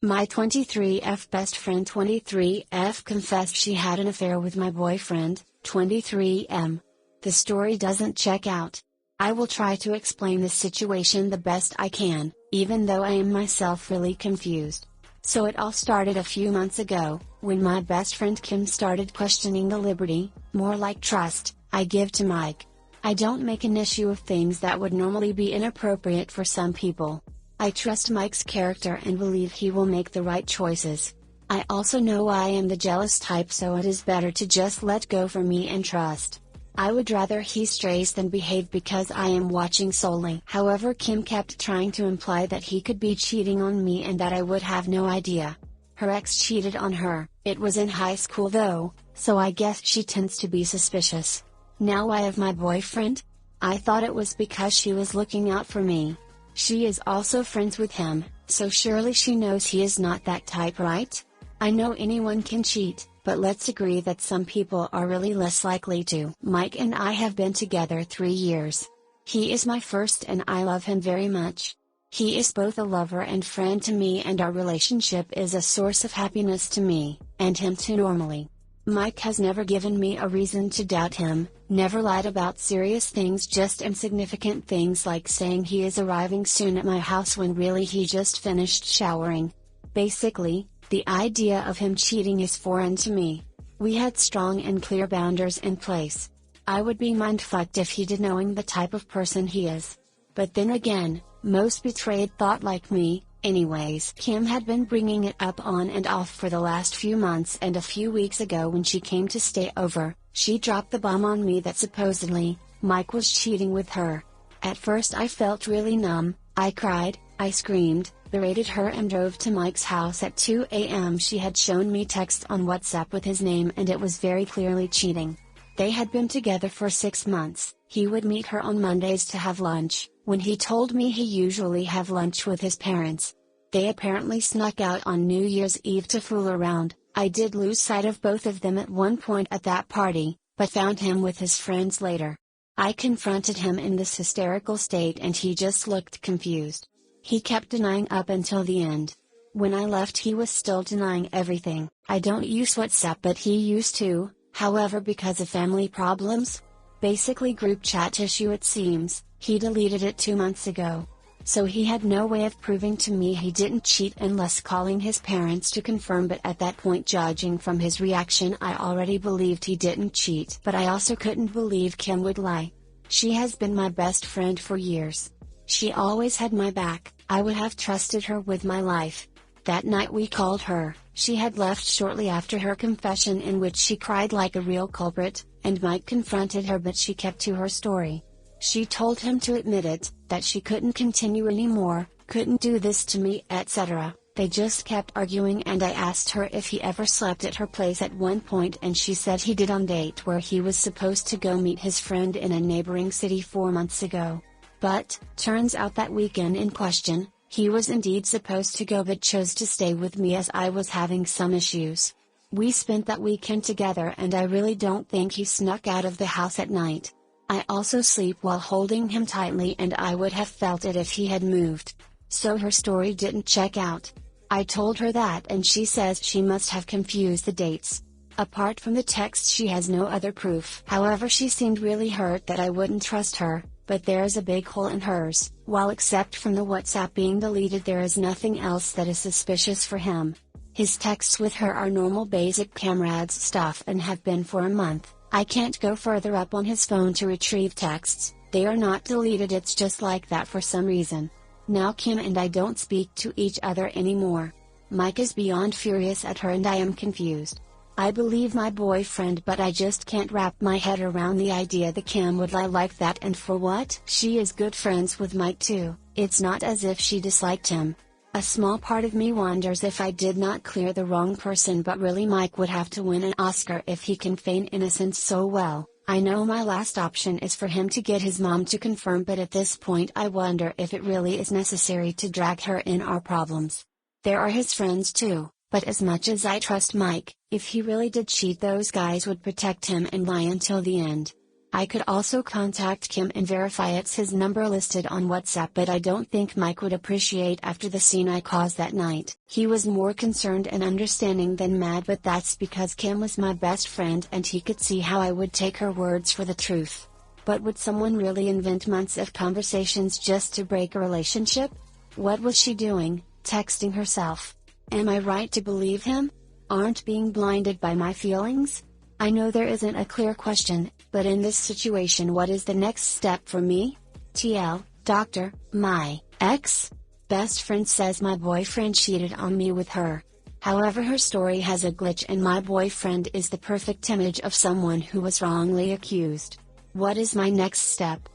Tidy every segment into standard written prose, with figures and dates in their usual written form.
My 23F best friend 23F confessed she had an affair with my boyfriend, 23M. The story doesn't check out. I will try to explain the situation the best I can, even though I am myself really confused. So it all started a few months ago, when my best friend Kim started questioning the liberty, more like trust, I give to Mike. I don't make an issue of things that would normally be inappropriate for some people. I trust Mike's character and believe he will make the right choices. I also know I am the jealous type, so it is better to just let go for me and trust. I would rather he strays than behave because I am watching solely. However, Kim kept trying to imply that he could be cheating on me and that I would have no idea. Her ex cheated on her. It was in high school though, so I guess she tends to be suspicious. Now why of my boyfriend? I thought it was because she was looking out for me. She is also friends with him, so surely she knows he is not that type, right? I know anyone can cheat, but let's agree that some people are really less likely to. Mike and I have been together 3 years. He is my first and I love him very much. He is both a lover and friend to me, and our relationship is a source of happiness to me, and him too normally. Mike has never given me a reason to doubt him, never lied about serious things, just insignificant things like saying he is arriving soon at my house when really he just finished showering. Basically, the idea of him cheating is foreign to me. We had strong and clear boundaries in place. I would be mind-fucked if he did, knowing the type of person he is. But then again, most betrayed thought like me. Anyways, Kim had been bringing it up on and off for the last few months, and a few weeks ago when she came to stay over, she dropped the bomb on me that supposedly, Mike was cheating with her. At first I felt really numb, I cried, I screamed, berated her and drove to Mike's house at 2 a.m. She had shown me texts on WhatsApp with his name and it was very clearly cheating. They had been together for 6 months, he would meet her on Mondays to have lunch, when he told me he usually have lunch with his parents. They apparently snuck out on New Year's Eve to fool around. I did lose sight of both of them at one point at that party, but found him with his friends later. I confronted him in this hysterical state and he just looked confused. He kept denying up until the end. When I left he was still denying everything. I don't use WhatsApp but he used to, however, because of family problems. Basically group chat issue it seems, he deleted it 2 months ago. So he had no way of proving to me he didn't cheat unless calling his parents to confirm, but at that point, judging from his reaction, I already believed he didn't cheat. But I also couldn't believe Kim would lie. She has been my best friend for years. She always had my back, I would have trusted her with my life. That night we called her, she had left shortly after her confession in which she cried like a real culprit, and Mike confronted her but she kept to her story. She told him to admit it, that she couldn't continue anymore, couldn't do this to me, etc. They just kept arguing and I asked her if he ever slept at her place at one point and she said he did on date where he was supposed to go meet his friend in a neighboring city 4 months ago. But, turns out that weekend in question, he was indeed supposed to go but chose to stay with me as I was having some issues. We spent that weekend together and I really don't think he snuck out of the house at night. I also sleep while holding him tightly and I would have felt it if he had moved. So her story didn't check out. I told her that and she says she must have confused the dates. Apart from the text she has no other proof. However, she seemed really hurt that I wouldn't trust her, but there is a big hole in hers. While except from the WhatsApp being deleted there is nothing else that is suspicious for him. His texts with her are normal basic comrades stuff and have been for a month. I can't go further up on his phone to retrieve texts, they are not deleted, it's just like that for some reason. Now Kim and I don't speak to each other anymore. Mike is beyond furious at her and I am confused. I believe my boyfriend but I just can't wrap my head around the idea that Kim would lie like that, and for what? She is good friends with Mike too, it's not as if she disliked him. A small part of me wonders if I did not clear the wrong person, but really Mike would have to win an Oscar if he can feign innocence so well. I know my last option is for him to get his mom to confirm, but at this point I wonder if it really is necessary to drag her in our problems. There are his friends too, but as much as I trust Mike, if he really did cheat those guys would protect him and lie until the end. I could also contact Kim and verify it's his number listed on WhatsApp, but I don't think Mike would appreciate after the scene I caused that night. He was more concerned and understanding than mad, but that's because Kim was my best friend and he could see how I would take her words for the truth. But would someone really invent months of conversations just to break a relationship? What was she doing, texting herself? Am I right to believe him? Aren't being blinded by my feelings? I know there isn't a clear question, but in this situation, what is the next step for me? TL, doctor, my ex-best friend says my boyfriend cheated on me with her. However, her story has a glitch and my boyfriend is the perfect image of someone who was wrongly accused. What is my next step?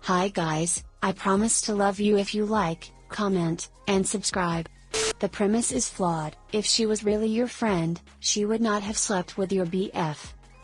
Hi guys, I promise to love you if you like, comment, and subscribe. The premise is flawed. If she was really your friend, she would not have slept with your BF.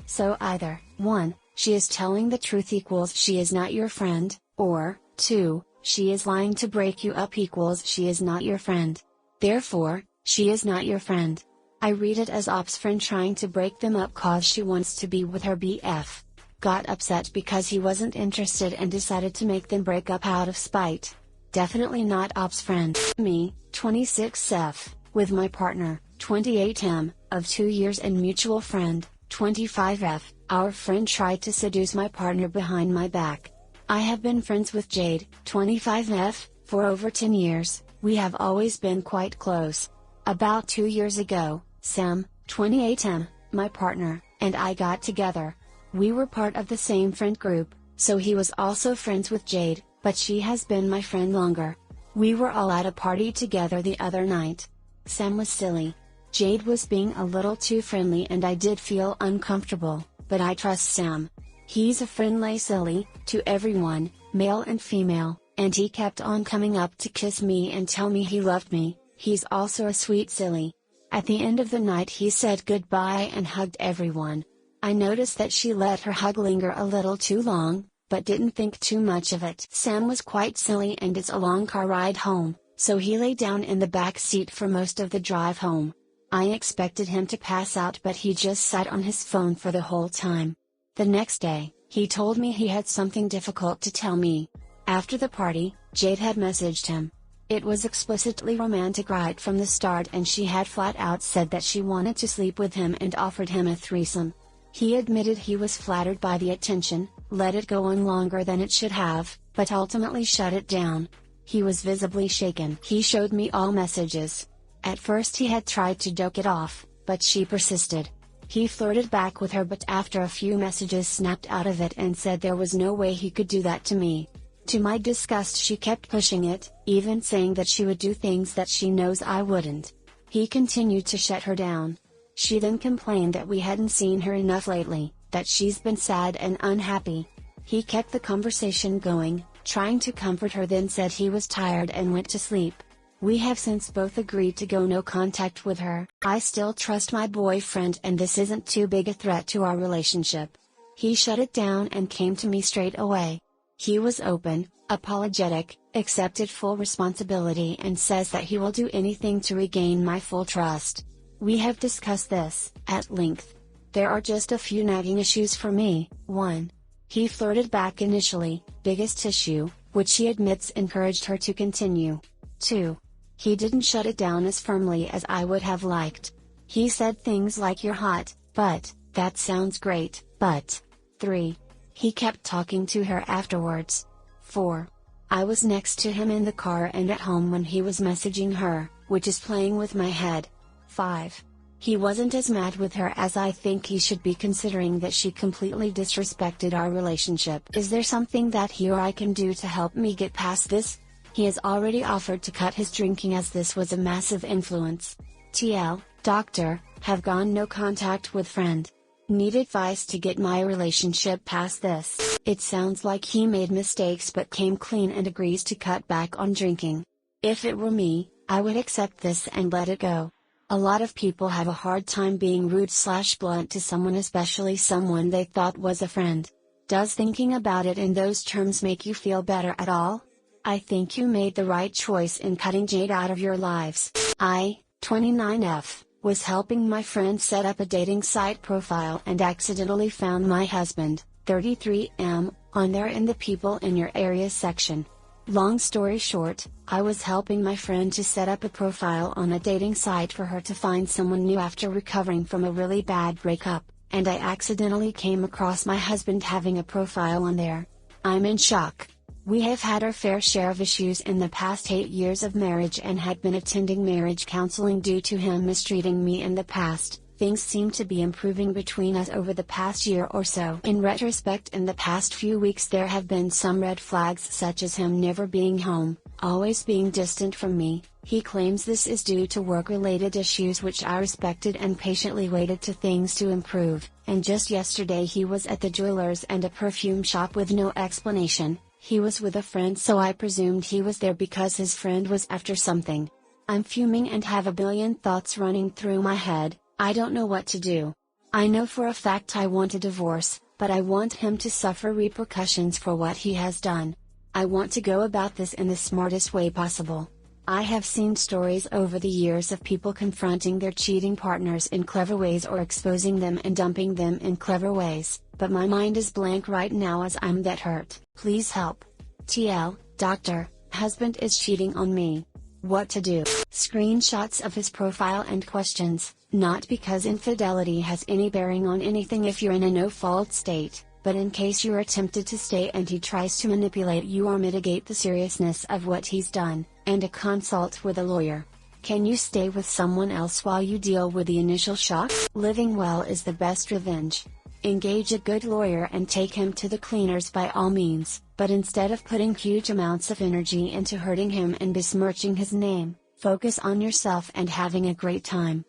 So either, 1, she is telling the truth equals she is not your friend, or, 2, she is lying to break you up equals she is not your friend. Therefore, she is not your friend. I read it as Op's friend trying to break them up cause she wants to be with her BF. Got upset because he wasn't interested and decided to make them break up out of spite. Definitely not Op's friend. Me, 26F, with my partner, 28M, of 2 years and mutual friend, 25F, our friend tried to seduce my partner behind my back. I have been friends with Jade, 25F, for over 10 years, we have always been quite close. About 2 years ago, Sam, 28M, my partner, and I got together. We were part of the same friend group, so he was also friends with Jade, but she has been my friend longer. We were all at a party together the other night. Sam was silly. Jade was being a little too friendly and I did feel uncomfortable, but I trust Sam. He's a friendly silly, to everyone, male and female, and he kept on coming up to kiss me and tell me he loved me. He's also a sweet silly. At the end of the night he said goodbye and hugged everyone. I noticed that she let her hug linger a little too long, but didn't think too much of it. Sam was quite silly and it's a long car ride home, so he lay down in the back seat for most of the drive home. I expected him to pass out, but he just sat on his phone for the whole time. The next day, he told me he had something difficult to tell me. After the party, Jade had messaged him. It was explicitly romantic right from the start and she had flat out said that she wanted to sleep with him and offered him a threesome. He admitted he was flattered by the attention, let it go on longer than it should have, but ultimately shut it down. He was visibly shaken. He showed me all messages. At first he had tried to doke it off, but she persisted. He flirted back with her, but after a few messages snapped out of it and said there was no way he could do that to me. To my disgust she kept pushing it, even saying that she would do things that she knows I wouldn't. He continued to shut her down. She then complained that we hadn't seen her enough lately, that she's been sad and unhappy. He kept the conversation going, trying to comfort her, then said he was tired and went to sleep. We have since both agreed to go no contact with her. I still trust my boyfriend and this isn't too big a threat to our relationship. He shut it down and came to me straight away. He was open, apologetic, accepted full responsibility and says that he will do anything to regain my full trust. We have discussed this, at length. There are just a few nagging issues for me. 1. He flirted back initially, biggest issue, which he admits encouraged her to continue. 2. He didn't shut it down as firmly as I would have liked. He said things like "you're hot, but, that sounds great, but." 3. He kept talking to her afterwards. 4. I was next to him in the car and at home when he was messaging her, which is playing with my head. 5. He wasn't as mad with her as I think he should be, considering that she completely disrespected our relationship. Is there something that he or I can do to help me get past this? He has already offered to cut his drinking as this was a massive influence. TL, doctor, have gone no contact with friend. Need advice to get my relationship past this. It sounds like he made mistakes but came clean and agrees to cut back on drinking. If it were me, I would accept this and let it go. A lot of people have a hard time being rude/blunt to someone, especially someone they thought was a friend. Does thinking about it in those terms make you feel better at all? I think you made the right choice in cutting Jade out of your lives. I, 29F, was helping my friend set up a dating site profile and accidentally found my husband, 33M, on there in the people in your area section. Long story short, I was helping my friend to set up a profile on a dating site for her to find someone new after recovering from a really bad breakup, and I accidentally came across my husband having a profile on there. I'm in shock. We have had our fair share of issues in the past 8 years of marriage and had been attending marriage counseling due to him mistreating me in the past. Things seem to be improving between us over the past year or so. In retrospect, in the past few weeks there have been some red flags, such as him never being home, always being distant from me. He claims this is due to work-related issues, which I respected and patiently waited to things to improve, and just yesterday he was at the jeweler's and a perfume shop with no explanation. He was with a friend, so I presumed he was there because his friend was after something. I'm fuming and have a billion thoughts running through my head. I don't know what to do. I know for a fact I want a divorce, but I want him to suffer repercussions for what he has done. I want to go about this in the smartest way possible. I have seen stories over the years of people confronting their cheating partners in clever ways or exposing them and dumping them in clever ways, but my mind is blank right now as I'm that hurt. Please help. TL, doctor, husband is cheating on me. What to do? Screenshots of his profile and questions, not because infidelity has any bearing on anything if you're in a no-fault state, but in case you are tempted to stay and he tries to manipulate you or mitigate the seriousness of what he's done, and a consult with a lawyer. Can you stay with someone else while you deal with the initial shock? Living well is the best revenge. Engage a good lawyer and take him to the cleaners by all means, but instead of putting huge amounts of energy into hurting him and besmirching his name, focus on yourself and having a great time.